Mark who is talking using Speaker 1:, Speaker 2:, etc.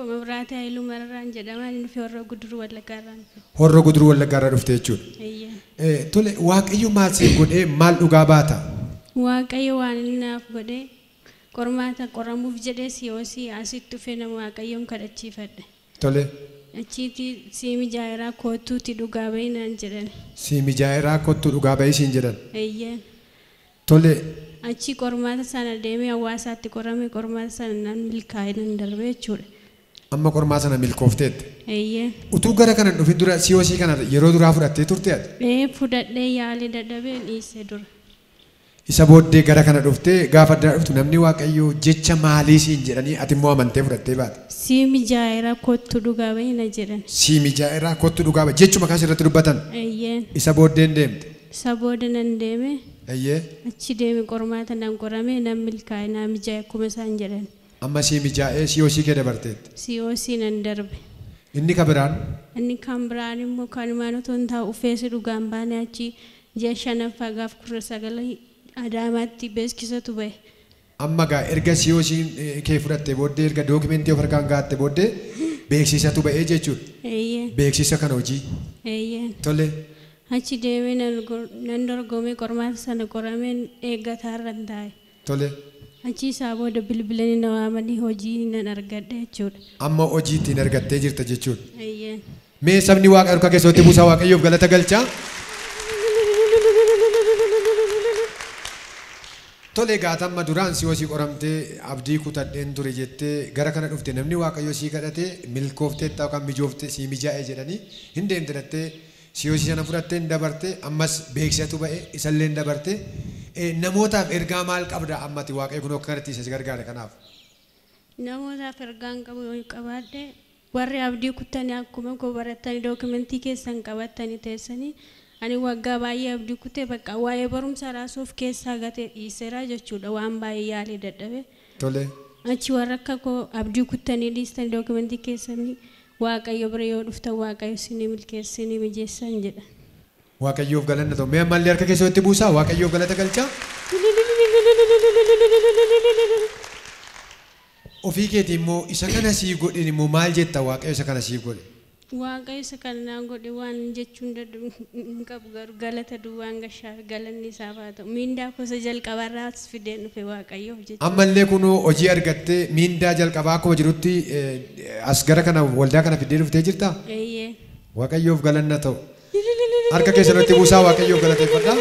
Speaker 1: مبرات هايلو مرران جدمان في هرو قدرو ولا قاران
Speaker 2: هرو قدرو ولا قاران رفتيجون تولي واقعيو مال سيقول مال أقاباتا
Speaker 1: واقعيو واننا فقده قرماتا قرمو في جده سيوسي أسيد تفينا واقعيو كدتشي فده
Speaker 2: تولي
Speaker 1: أشيتي سيمي جايرا كوتو تدوغابي نانجرن
Speaker 2: سيمي جايرا كوتو تدوغابي سينجرن تولي
Speaker 1: أشي قرماتا سانا ديمي أواساتي قرماتا سانا نان ملكاين دربي چور
Speaker 2: أما قرماتا سانا ملكوفتت utuu gara kana dhufin dura siyoosii kana yeroo duraa fudhattee turte ati
Speaker 1: fudhadhee yaali dadhabee dhiise dura
Speaker 2: isa booddee gara kana dhuftee gaafa dura dhuftu namni waaqayyoo jecha maalii siin jedhanii ati immoo amantee fudhattee baate
Speaker 1: sii mijaa'eeraa kottu dhugaa bahi na jedhan
Speaker 2: sii mijaa'eeraa kottu dhugaa bahi jechuma kaas irratti dubbatan isa booddeen deemte
Speaker 1: isa booda nan deeme achi deeme qormaata nan qorame nan milkaa'e naa mijaa'e akkuma isaan jedhan
Speaker 2: amma sii mijaa'ee siyoosii kee dabarteetti
Speaker 1: siyoosii nan darbe
Speaker 2: inni kabiraan
Speaker 1: immoo kan maanotoon taa'u feesi dhugaan baane achi ji'a shanaffaa gaaf 19 Adaamaatti beeksisatu bahe
Speaker 2: amma gaa erga siyoosiin kee fudhattee booddee erga dookimentii of harkaan gaatte booddee beeksisatu bahee jechuudha beeksisa kana hojii tole
Speaker 1: achi deemee nan dorgomee qormaata sana qorameen eeggataarra taa'e
Speaker 2: tole
Speaker 1: achi isaa booda bilbilanii na waamanii hojii nan argadhe jechuudha
Speaker 2: amma hojii ittiin argattee jirta jechuudha mee sabni waaqa harka keessatti buusaa waaqayyoof galata galchaa tole gaatamma duraan siyoosii qoramtee abdii kutadheen ture jettee gara kana dhufte namni waaqayyoo sii kadhatee milkooftee yookaan mijooftee sii mijaa'ee jedhanii hin deemtee siyoosii sana fudhattee hin dabarte ammas beeksisatu ba'e isallee hin dabarte namootaaf ergaa maal qabda ammati waaqayyo kun akka kanatti isa gargaara kanaaf
Speaker 1: namootaaf ergaan qabaadhe warri abdii kuttanii akkuma koo baratanii dookimentii keessan qabatanii teessanii ani waggaa baay'ee abdii kutee bakka waa'ee barumsa raasuuf keessaa gatee dhiiseera jechuudha waan baay'ee yaalee dadhabe
Speaker 2: tole
Speaker 1: achi warra akka koo abdii kuttanii dhiistanii dookimentii keessanii waaqayyo bira yoo dhuftan waaqayyo sinii milkeessinii mijeessan jedha
Speaker 2: waaqayyoof galanna ta'u mee ammallee harka keessatti buusaa waaqayyoof galata galchaa ofii keetii immoo isa kana sii godhin immoo maal jetta waaqayyo isa kana sii godhe
Speaker 1: waaqayyo isa kana naan godhe waan jechuun hin qabu garuu galata duwwaan gashaa galanni isaaf haa ta'u miindaa gosa jalqabarraas fideen dhufe waaqayyoof jechuudha
Speaker 2: ammallee kunoo hojii argattee miindaa jalqabaa akkuma jirutti as gara kana waldaa kana fiddee dhuftee jirtaa waaqayyoof galanna ta'u harka keessatti buusaa waaqayyoof galateeffadhaa